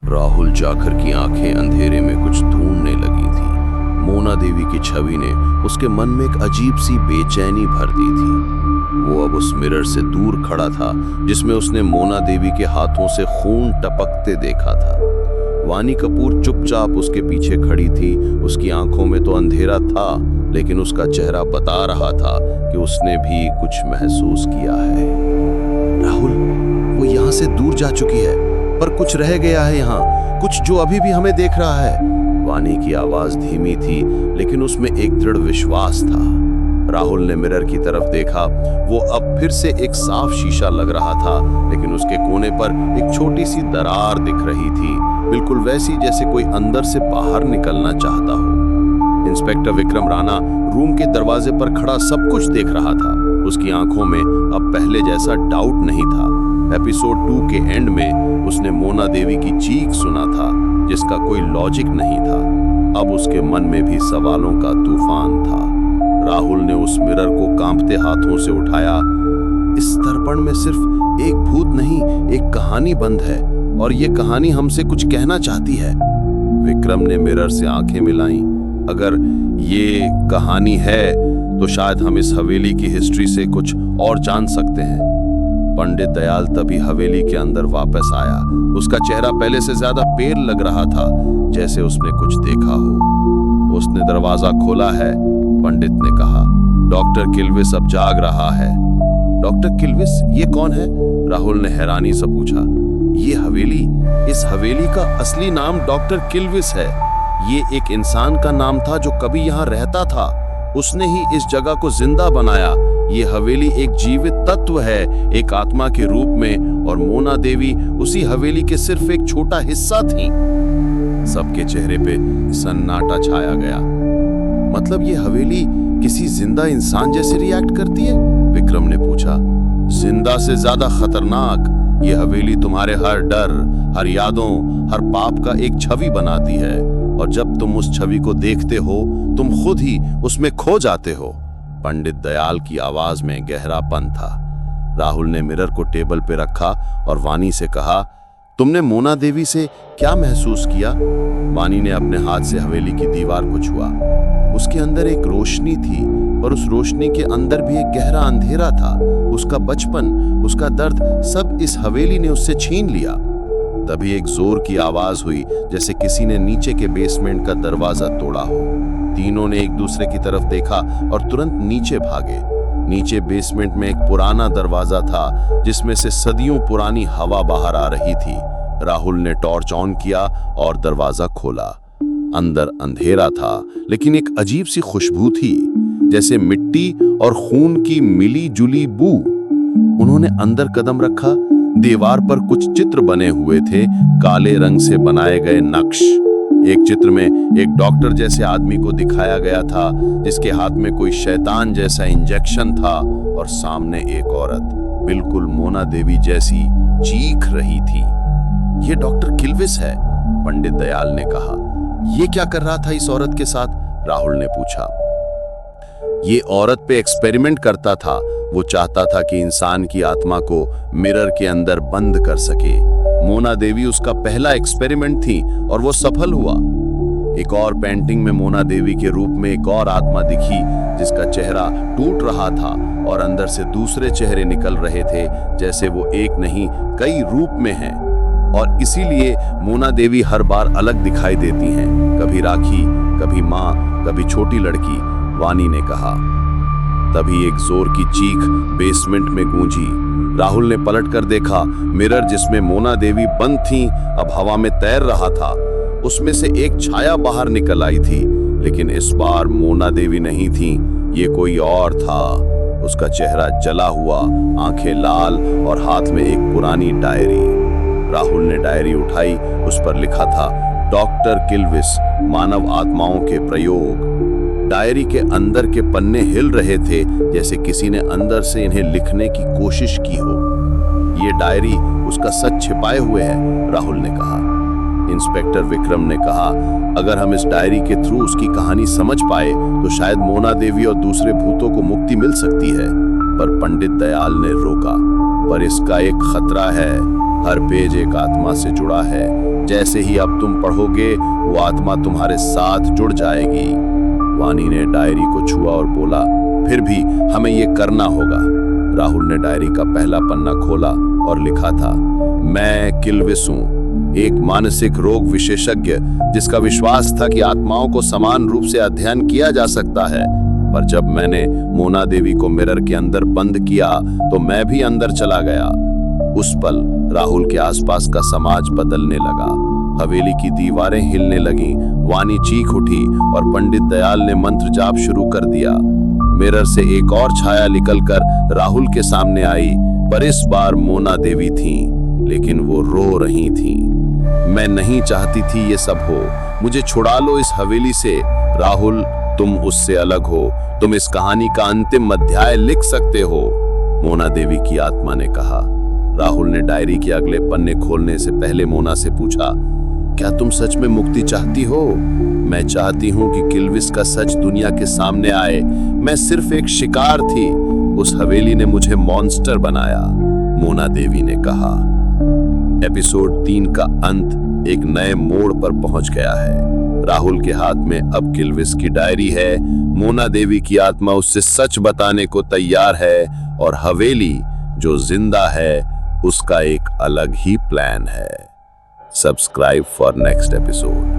राहुल जाकर की आंखें अंधेरे में कुछ ढूंढने लगी थी। मोना देवी की छवि ने उसके मन में एक अजीब सी बेचैनी भर दी थी। वो अब उस मिरर से दूर खड़ा था जिसमें उसने मोना देवी के हाथों से खून टपकते देखा था। वानी कपूर चुपचाप उसके पीछे खड़ी थी। उसकी आंखों में तो अंधेरा था, लेकिन उसका चेहरा बता रहा था कि उसने भी कुछ महसूस किया है। राहुल, वो यहाँ से दूर जा चुकी है, पर कुछ रह गया है यहाँ, कुछ जो अभी भी हमें देख रहा है। वानी की आवाज धीमी थी, लेकिन उसमें एक दृढ़ विश्वास था। राहुल ने मिरर की तरफ देखा। वो अब फिर से एक साफ शीशा लग रहा था, लेकिन उसके कोने पर एक छोटी सी दरार दिख रही थी, बिल्कुल वैसी जैसे कोई अंदर से बाहर निकलना चाहता हो। इंस्पेक्टर विक्रम राणा रूम के दरवाजे पर खड़ा सब कुछ देख रहा था। उसकी आंखों में अब पहले जैसा डाउट नहीं था। एपिसोड 2 के एंड में उसने मोना देवी की चीख सुना था, जिसका कोई लॉजिक नहीं था। अब उसके मन में भी सवालों का तूफान था। राहुल ने उस मिरर को कांपते हाथों से उठाया। इस दर्पण में सिर्फ एक भूत नहीं, एक कहानी बंद है, और ये कहानी हमसे कुछ कहना चाहती है। विक्रम ने मिरर से आंखें मिलाईं। अगर ये कहानी है तो शायद हम इस हवेली की हिस्ट्री से कुछ और जान सकते हैं। पंडित दयाल तभी हवेली के अंदर वापस आया। उसका चेहरा पहले से ज्यादा पेल लग रहा था, जैसे उसने कुछ देखा हो। उसने दरवाजा खोला है, पंडित ने कहा। डॉक्टर किल्विस अब जाग रहा है। डॉक्टर किल्विस, ये कौन है? राहुल ने हैरानी से पूछा। ये हवेली, इस हवेली का असली नाम डॉक्टर किल्विस है। ये एक इंसान का नाम था जो कभी यहाँ रहता था। उसने ही इस जगह को जिंदा बनाया। ये हवेली एक जीवित तत्व है, एक आत्मा के रूप में, और मोना देवी उसी हवेली के सिर्फ एक छोटा हिस्सा थी। सबके चेहरे पे सन्नाटा छाया गया। मतलब ये हवेली किसी जिंदा इंसान जैसे रिएक्ट करती है? विक्रम ने पूछा। जिंदा से ज्यादा खतरनाक। ये हवेली तुम्हारे हर डर, हर यादों, हर पाप का एक छवि बनाती है, और जब तुम उस छवि को देखते हो तुम खुद ही उसमें खो जाते हो। पंडित दयाल की आवाज में गहरापन था। राहुल ने मिरर को टेबल पे रखा और वानी से कहा, तुमने मोना देवी से क्या महसूस किया? वानी ने अपने हाथ से हवेली की दीवार को छुआ। उसके अंदर एक रोशनी थी, पर उस रोशनी के अंदर भी एक गहरा अंधेरा था। उसका बचपन, उसका दर्द, सब इस हवेली ने उससे छीन लिया। तभी एक जोर की आवाज हुई, जैसे किसी ने नीचे के बेसमेंट का दरवाजा तोड़ा हो। तीनों ने एक दूसरे की तरफ देखा और तुरंत नीचे भागे। नीचे बेसमेंट में एक पुराना दरवाजा था, जिसमें से सदियों पुरानी हवा बाहर आ रही थी। राहुल ने टॉर्च ऑन किया और दरवाजा खोला। अंदर अंधेरा था, लेकिन एक अजीब सी खुशबू थी, जैसे मिट्टी और खून की मिली जुली बू। उन्होंने अंदर कदम रखा। दीवार पर कुछ चित्र बने हुए थे, काले रंग से बनाए गए नक्श। एक चित्र में एक डॉक्टर जैसे आदमी को दिखाया गया था, जिसके हाथ में कोई शैतान जैसा इंजेक्शन था, और सामने एक औरत बिल्कुल मोना देवी जैसी चीख रही थी। ये डॉक्टर किल्विस है, पंडित दयाल ने कहा। ये क्या कर रहा था इस औरत के साथ? राहुल ने पूछा। ये औरत पे एक्सपेरिमेंट करता था। वो चाहता था कि इंसान की आत्मा को मिरर के अंदर बंद कर सके। मोना देवी उसका पहला एक्सपेरिमेंट थी, और वो सफल हुआ। एक और पेंटिंग में मोना देवी के रूप में एक और आत्मा दिखी, जिसका चेहरा टूट रहा था और अंदर से दूसरे चेहरे निकल रहे थे, जैसे वो एक नहीं कई रूप में हैं। और इसीलिए मोना देवी हर बार अलग दिखाई देती हैं, कभी राखी, कभी माँ, कभी छोटी लड़की, वानी ने कहा। तभी एक जोर की चीख बेसमेंट में गूंजी। राहुल ने पलटकर देखा। मिरर जिसमें मोना देवी बंद थी, अब हवा में तैर रहा था। उसमें से एक छाया बाहर निकल आई थी, लेकिन इस बार मोना देवी नहीं थी, ये कोई और था। उसका चेहरा जला हुआ, आंखें लाल, और हाथ में एक पुरानी डायरी। राहुल ने डायरी उठाई। उस पर लिखा था, डॉक्टर किल्विस, मानव आत्माओं के प्रयोग। डायरी के अंदर के पन्ने हिल रहे थे, जैसे किसी ने अंदर से इन्हें लिखने की कोशिश की हो। ये डायरी उसका सच छिपाए हुए है, राहुल ने कहा। इंस्पेक्टर विक्रम ने कहा, अगर हम इस डायरी के थ्रू उसकी कहानी समझ पाए तो शायद मोना देवी और दूसरे भूतों को मुक्ति मिल सकती है। पर पंडित दयाल ने रोका। पर इसका एक खतरा है। हर पेज एक आत्मा से जुड़ा है, जैसे ही अब तुम पढ़ोगे वो आत्मा तुम्हारे साथ जुड़ जाएगी। वानी ने डायरी को छुआ और बोला, फिर भी हमें ये करना होगा। राहुल ने डायरी का पहला पन्ना खोला और लिखा था, मैं किल्विस हूं, एक मानसिक रोग विशेषज्ञ जिसका विश्वास था कि आत्माओं को समान रूप से अध्ययन किया जा सकता है। पर जब मैंने मोना देवी को मिरर के अंदर बंद किया तो मैं भी अंदर चला गया। उस पल राहुल के आसपास का समाज बदलने लगा। हवेली की दीवारें हिलने लगीं, वानी चीख उठी और पंडित दयाल ने मंत्र जाप शुरू कर दिया। मिरर से एक और छाया निकलकर राहुल के सामने आई, पर इस बार मोना देवी थीं, लेकिन वो रो रही थीं। मैं नहीं चाहती थी ये सब हो, मुझे छुड़ा लो इस हवेली से। राहुल, तुम उससे अलग हो, तुम इस कहानी का अंतिम अध्याय लिख सकते हो, मोना देवी की आत्मा ने कहा। राहुल ने डायरी के अगले पन्ने खोलने से पहले मोना से पूछा, क्या तुम सच में मुक्ति चाहती हो? मैं चाहती हूँ कि किल्विस का सच दुनिया के सामने आए। मैं सिर्फ एक शिकार थी, उस हवेली ने मुझे मॉन्स्टर बनाया, मोना देवी ने कहा। एपिसोड 3 का अंत एक नए मोड़ पर पहुंच गया है। राहुल के हाथ में अब किल्विस की डायरी है, मोना देवी की आत्मा उससे सच बताने को तैयार है, और हवेली जो जिंदा है उसका एक अलग ही प्लान है। Subscribe for next episode.